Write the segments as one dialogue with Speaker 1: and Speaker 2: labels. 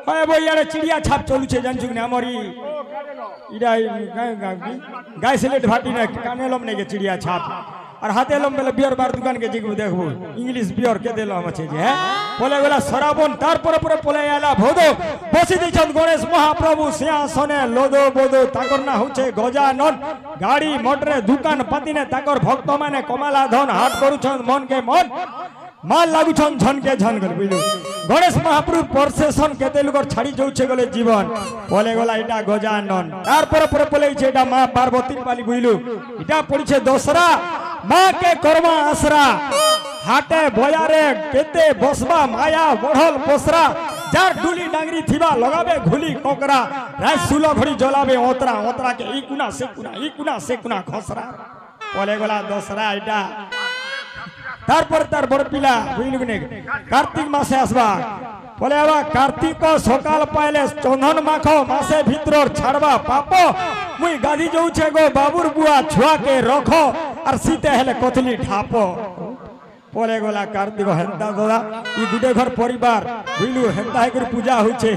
Speaker 1: হয় বই আরে চিড়িয়া ছাপ চলছে জানছু না আমারই ইডা গাই সিলেট ভাটি না কানে লম নেগে চিড়িয়া ছাপ আর হাতে লম বেলে বিয়ার বার দোকান কে জিগু দেখবো ইংলিশ বিয়ার কে দিলাম আছে যে হ্যাঁ বলে গেলা সরাবন তারপরে পরে পলে আলা ভোদ বসি দিছন গণেশ মহাপ্রভু সিংহাসনে লোদো বোদো তাকর না হচ্ছে গজানন গাড়ি মোটরে দোকান পাতিনে তাকর ভক্ত মানে কমালা ধন হাট করুছন মন কে মন মাল লাগুছন ঝনকে ঝন গল বুঝলু গণেশ মহাপ্রভু প্রসেশন কেতে লোকর ছাড়ি যাচ্ছে গলে জীবন বলে গলা এটা গজানন তারপরে পরে বলেছে এটা মা পার্বতীর পালি বুঝলু এটা পড়ছে দোসরা মা কে কর্মা আসরা হাটে বয়ারে কেতে বসবা মায়া বড়ল পসরা যার ডুলি ডাংরি থিবা লগাবে ঘুলি কোকরা রাত সুলো ঘড়ি জ্বলাবে ওতরা ওতরা কে ই কুনা সে কুনা খসরা বলে গলা দোসরা এটা তারপর তার বড় পিলা বুঝলু নে কার্তিক মাসে আসবা বলে আবা কার্তিক সকাল পাইলে চন্দন মাখো মাসে ভিতর ছাড়বা পাপ মুই গাধি যাউছে গো বাবুর বুয়া ছুয়াকে রখো আর শীতে হেলে কতলি ঠাপ পরে গলা কার্তিক হেন্তা দাদা ই গুটে ঘর পরিবার বুঝলু হেন্তা করে পূজা হচ্ছে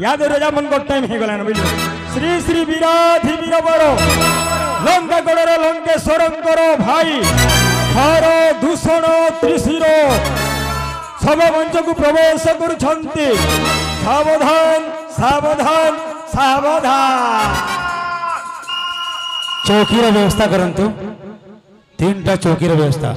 Speaker 1: ইয়াদ রোজা মঙ্গল টাইম হয়ে গলা না বুঝলু শ্রী শ্রী বিরাধি বীরবর লঙ্কা গড়র লঙ্কেশ্বরং করো ভাই হর দূষণ ত্রিশির সব মঞ্চকু প্রবেশ করুছন্তি সাবধান সাবধান সাবধান
Speaker 2: চৌকির ব্যবস্থা করন্তু তিনটা চৌকির ব্যবস্থা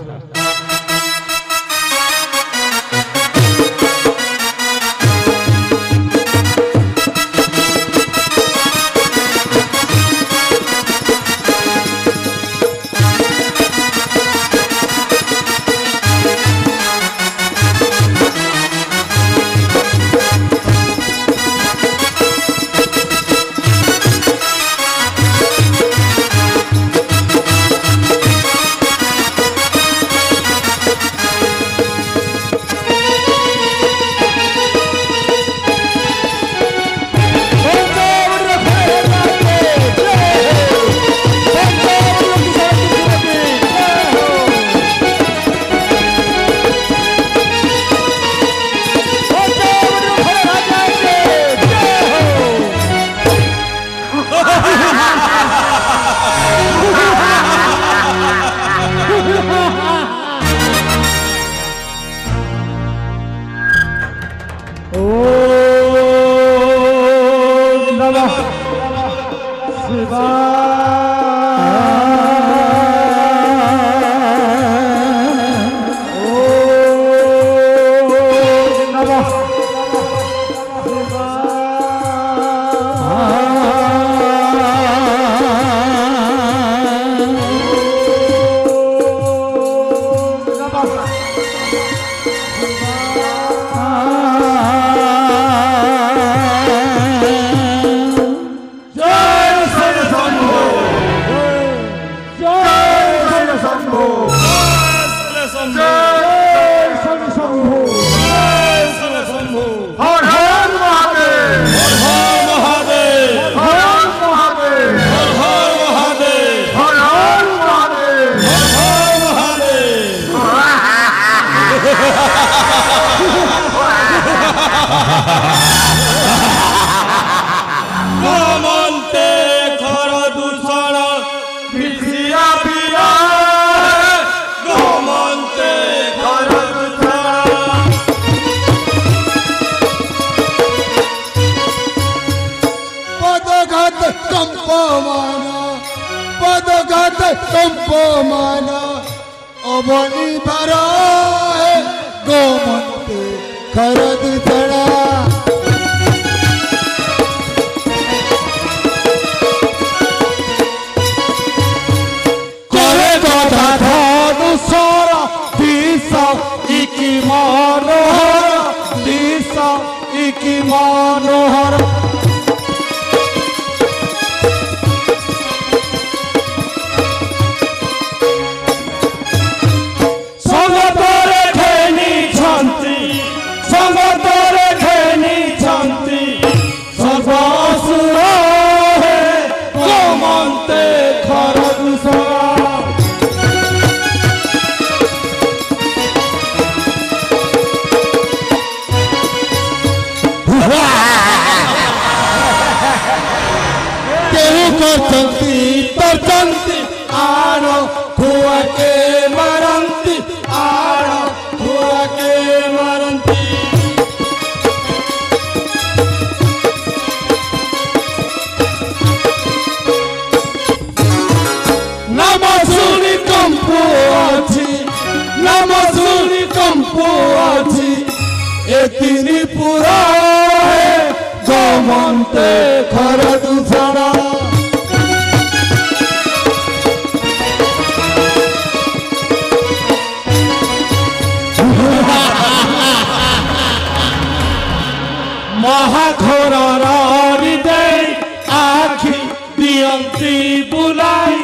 Speaker 3: অবনি ভারা গোমন্তে খরদ ছড়া করে কথা ধনু সরা দিশা ইকি মনোহর দিশা ইকি মনোহর କେହି କରିଛନ୍ତି ତଛନ୍ତି ଆଣ ଖୁଆକେ ମାରନ୍ତି ଆଣ ଖୁଆକେ ମାରନ୍ତି। ନାମ ଶୁଣି କମ୍ପୁ ଅଛି ନାମ ଶୁଣି କମ୍ପୁ ଅଛି ଏ ତିନି ପୁରା ଗମନ୍ତେ ଖର ଦୂଷଣ। ମହାଘୋରର ହୃଦୟ ଆଖି ଦିଅନ୍ତି ବୁଲାଇ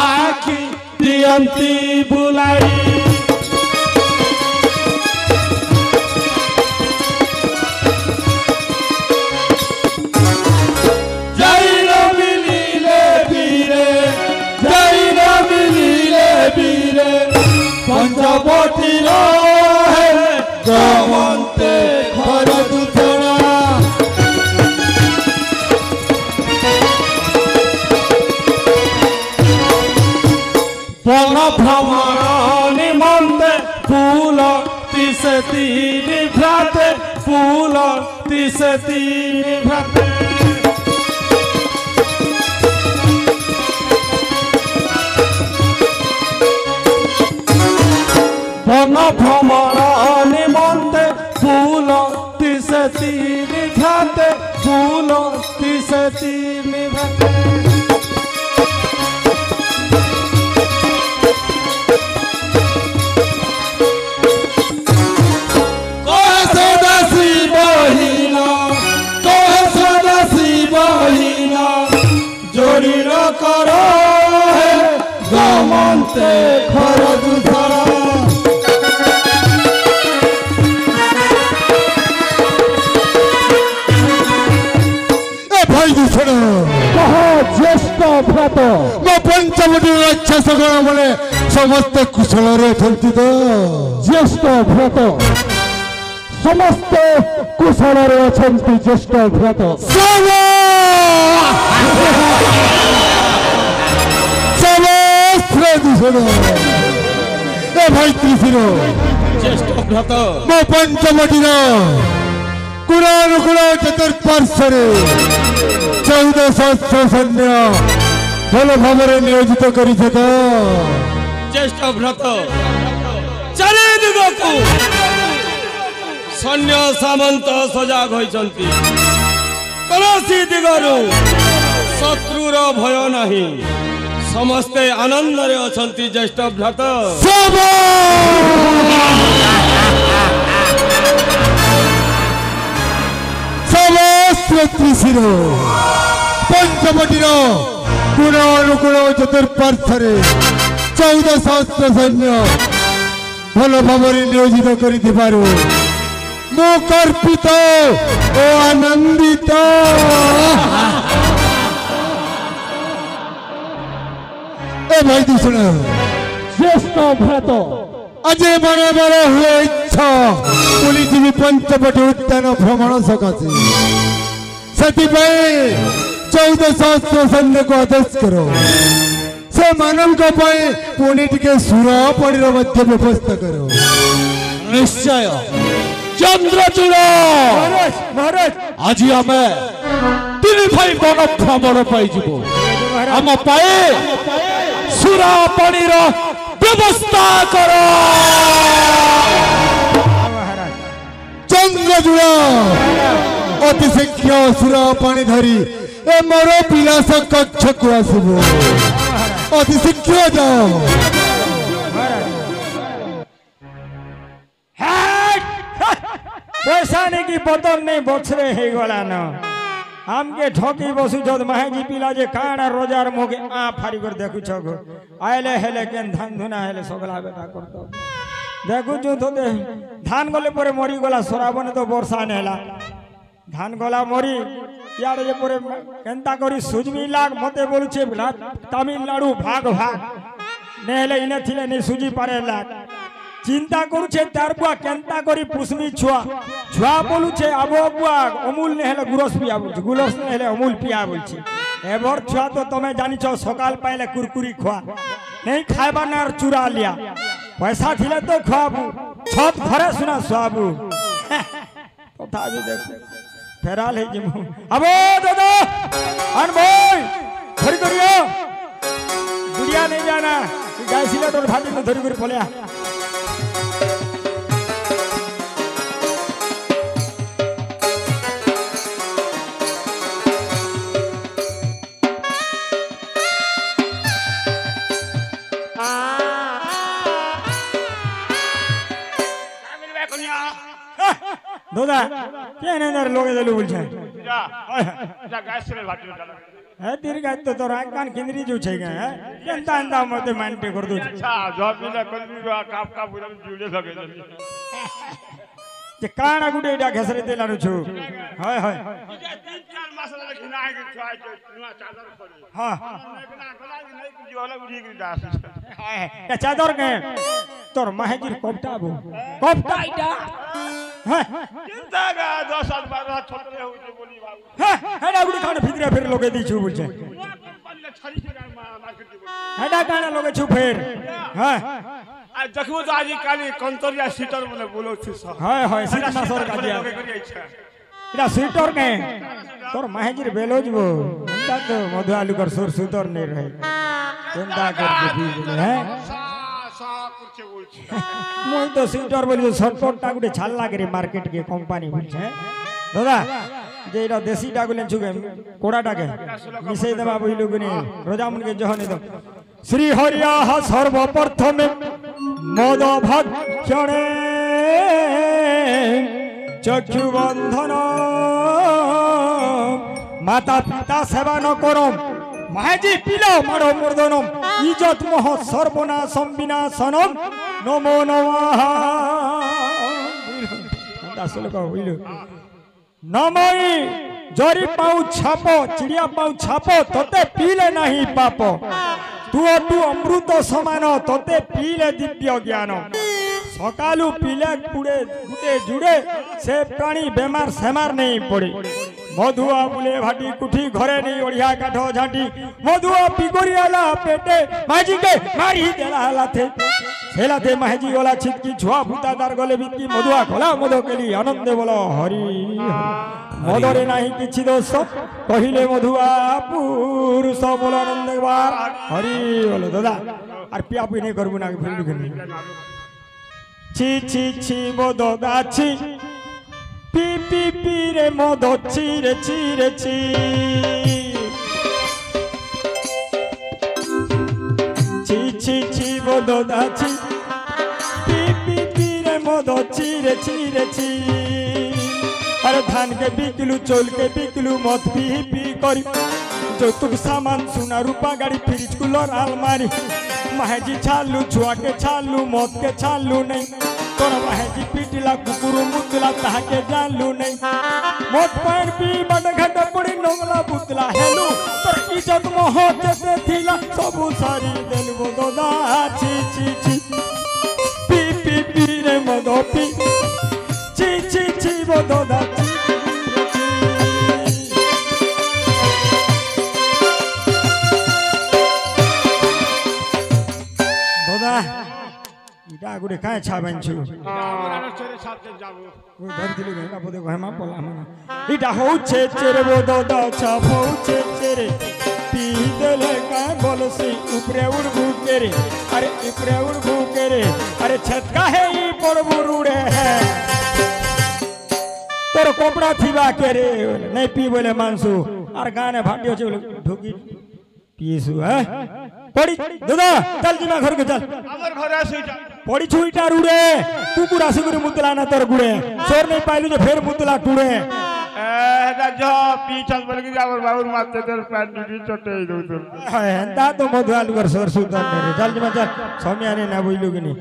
Speaker 3: ଆଖି ଦିଅନ୍ତି ବୁଲାଇ। ଜୈନ ମିଳିଲେ ବୀରେ ଜୈନ ମିଳିଲେ ବୀରେ ପଞ୍ଚବଟୀର ଗମନ୍ତେ ଖର ଦୂଷଣ। বন ভ্রমণ নিমন্তে ফুল তিসে তিনি ভ্রাতে ফুল তিসে তিনি ভ্রাতে। বন ভ্রমণ নিমন্তে ফুল তিসে তিনি ভ্রাতে ফুল তিসে তিনি ভ্রাতে। জড়ির কর গমন্তে খর দূষণ। এ ভাই দূষণ জ্যেষ্ঠ ভ্রাত ମୋ ପଞ୍ଚବଟୀର ରାକ୍ଷସ ଗଣ ମାନେ ସମସ୍ତେ କୁଶଳରେ ଅଛନ୍ତି ତ?
Speaker 4: জ্যେষ্ঠ ভ্রাত সমস্তে কুশলরে অছন্তি জ্যেষ্ঠ ভ্রাত।
Speaker 3: সমস্ত দূষণ এ ভাই ত্রিশির
Speaker 2: জ্যেষ্ঠ ভ্রাত
Speaker 3: ମୋ ପଞ୍ଚବଟୀର କୁଳାନୁକୁଳ ଚତୁଃପାର୍ଶ୍ୱରେ 14,000 ସୈନ୍ୟ ଭଲ ଭାବରେ ନିୟୋଜିତ କରିছে ତ?
Speaker 2: জ্যেষ্ঠ ভ্রাত চারিদিগକୁ ସୈନ୍ୟ ସାମନ୍ତ ସଜାଗ ହୋଇଛନ୍ତି। କୌଣସି ଦିଗରୁ ଶତ୍ରୁର ଭୟ ନାହିଁ। ସମସ୍ତେ ଆନନ୍ଦରେ ଅଛନ୍ତି ଜ୍ୟେଷ୍ଠ ଭ୍ରାତ।
Speaker 3: ସମସ୍ତ ତ୍ରିଶିର ପଞ୍ଚବଟୀର ଗୁଣ ଅନୁକୂଳ ଚତୁଃପାର୍ଶ୍ୱରେ 14,000 ସୈନ୍ୟ ଭଲ ଭାବରେ ନିୟୋଜିତ କରିଥିବାରୁ ମୁଁ ଗର୍ବିତ ଓ ଆନନ୍ଦିତ। এ ভাই দূষণ
Speaker 4: জ্যেষ্ঠ ভ্রাত
Speaker 3: আজ মনে মনে হুয়ে ইচ্ছা বুলিଯିବି ପଞ୍ଚବଟୀ ଉଦ୍ୟାନ ଭ୍ରମଣ ସକାଶେ। ସେଥିପାଇଁ 14,000 ସୈନ୍ୟକୁ ଆଦେଶ କର ସେମାନଙ୍କ ପାଇଁ ପୁଣି ଟିକେ ସୁରପଡ଼ିର ମଧ୍ୟ ବ୍ୟବସ୍ଥା କର।
Speaker 4: নিশ্চয় চন্দ্রচূড়
Speaker 1: মহারাজ
Speaker 4: আজি আমি তিনি ভাই বন ভ্রমণ পাই যাব। আম পাই সুরা পানির ব্যবস্থা কর।
Speaker 3: ଚନ୍ଦ୍ରଜୁଳ ଅତି ଶୀଘ୍ର ସୁର ପାଣି ଧରି ଏ ମୋର ବିଳାସ କକ୍ଷକୁ ଆସିବ। ଅତି ଶୀଘ୍ର ଯାଅ।
Speaker 1: पैसा नहीं कि बदल नहीं बछरे हे गला न हमके ठोकी बसु जद महाजी पिला जे काना रोजार मोगे आ फारी कर देखु छगो आइले हेले केन धान धुना हेले सगला बेटा करतो देखु जो तो दे धान गले परे मरी गला सराबने तो वर्षा नेला धान गला मरी यार जे परे केनता करी सुजमी लाग मते बोलुछे तमिलनाडु भाग भाग नेले इने थिले ने सुजी पारे लाग চিন্তা করছে তার বুয়া কেনতা করি পুষমি ছুয়া ছুয়া বলুছে আবো বুয়া অমূল নে হেলে গুরস পিয়া বলছে গুরস নে হেলে অমূল পিয়া বলছে এবার ছুয়া তো তুমি জানিছ সকাল পাইলে কুরকুরি খোয়া নেই খাইবা না আর চূড়া লিয়া পয়সা ছিলে তো খাবু ছট ঘরে শুনা শুয়াবু তথাপি দেখো ফেরাল হয়ে যাবো আবো দাদা আন বই ধরি করিও দুনিয়া নেই জানা গাই ছিল তোর ভাটি ধরি করে পলিয়া দাদা কেন লোকে দিলু বলছে হ্যাঁ তির গাছ তো তোর আঁক কান কেন্দ্রি जो छै गे केनता अंदा मते मानते कर दो
Speaker 5: अच्छा जॉब बिना कोनी काप का पूरा जुड़े लगे
Speaker 1: जे काना गुडे एटा घसरे देलानु छु हाय हाय
Speaker 5: 3-4 मास लगे घिनाए के छाय के नुआ चादर पड़ी
Speaker 1: हां
Speaker 5: नेकना गला नहीं कुछ वाला उड़ी के दास
Speaker 1: हाय ए चादर के तोर माहेजिर कोपटाबो कोपटा इटा हां
Speaker 5: चिंता का 10 साल 12 छोटे होते बोली बाबू
Speaker 1: हां हेडा गुडी खान भितरे फेर लोगे दी छु बोलछे
Speaker 5: कंपनी छरी से मार्केट के
Speaker 1: हेडा काना लोगे छु फेर हां
Speaker 5: आ देखबो तो आज काली कंतरिया सीटर बोले बोलो छु सब
Speaker 1: हाय हाय सीट मासर का दिया इटा सीटर के तोर माहेजिर बेलोजबो अंता तो मधु आलू कर सुर सुतर नहीं रहे चिंता कर दी हैं মই তো সিটার বলি শর্টকটটা গুটে ছাল লাগে রে মার্কেট কে কোম্পানি বলছে দাদা যে এটা দেশি ডাগুলেন ছুগে কোড়াটাকে মিশাই দেবা বইলু গুনি রোজামুনকে জহনি দাও শ্রী হরিয়া সর্বপ্রথমে মদ ভক্ষণে চক্ষু বন্ধন মাতা পিতা সেবা ন করম মাহেজি পিলো মারো মর্দনম ইজত মোহ সর্বনাশম বিনাশনম নমো নমঃ আসলে কো হইলো নমই জরি পাউ ছাপ চিড়িয়া পাউ ছাপ তোতে পিলে নাহি পাপ তু অমৃত সমান তোতে পিলে দিব্য জ্ঞান সকালু পিলে পুড়ে গুটে জুড়ে সে প্রাণী বেমার সেমার নেই পড়ে মধুয়া বুলে ভাটি কুঠি ঘরে নেই ওড়িয়া কাঠ ঝাঁটি মধুয়া পিগরিয়ালা পেটে মাঝিকে মারি দেলা লাথে সেলাতে মাঝি গলা ছিটকি ছোয়া ভূতাদার গলে বিকি মধুয়া খোলা মধু কেলি আনন্দে বলো হরি মদরে নাহি কিছু দোষ কহিলে মধুয়া পুরুষ বলো আনন্দে বার হরি বলো দাদা আর পিয়া পিনে করবো না ফেললু কেন ছি ছি ছি মদ গাছি পি পি পি রে মদ চিরে চিরে ছি ছি ছি ছি মদ গাছি পি পি পি রে মদ চিরে চিরে ছি আরে ধান কে বিকলু চোল কে বিকলু মদ পি পি করি যৌতুক সামান সোনা রূপা গাড়ি ফ্রিজ কুলার আলমারি মাহেজি ছালু ছুয়া के ছালু মদ के ছালু नहीं तोर माहेजी पीटला कुकुरु मुतला ताके जानलू नहीं मोट पैर पी बड़ घट पड़ी नोंगला बुतला हेलू तोर इज्जत मोह जते थिला सबु सारी देलबो दोदा छी छी छी पी पी पी रे मदो पी छी छी छी वो दोदा दोदा इटा गुडे काय छाबन छु ओ धर दिलु गेला बोदे घमा पला मना इटा होछे चेरे बोदो द छाप होछे चेरे पी देले काय बोलसी उपरे उड़ भूकेरे अरे उपरे उड़ भूकेरे अरे छटका है ई पड़बु रुड़े है तोर कोपड़ा थिबा केरे नहीं पी बोले मानसु और गाने भाटियो छ ढोकी पीसु है पड़ी दादा चल जिमा घर के चल
Speaker 5: हमर घर आसे
Speaker 1: पड़ी छुईटा रुड़े कुकुर आसुगुर मुतला ना तोर गुड़े सोर नहीं पाइलु जे फेर मुतला टुड़े
Speaker 5: ए जो पीछल बोल के जावर बाबूर मारते तेर पैर डी चोटे दो तो
Speaker 1: हंता तो मधुआलू कर सोर सुतन रे चल जिमा चल सोमियाने ना बोइलु कि नहीं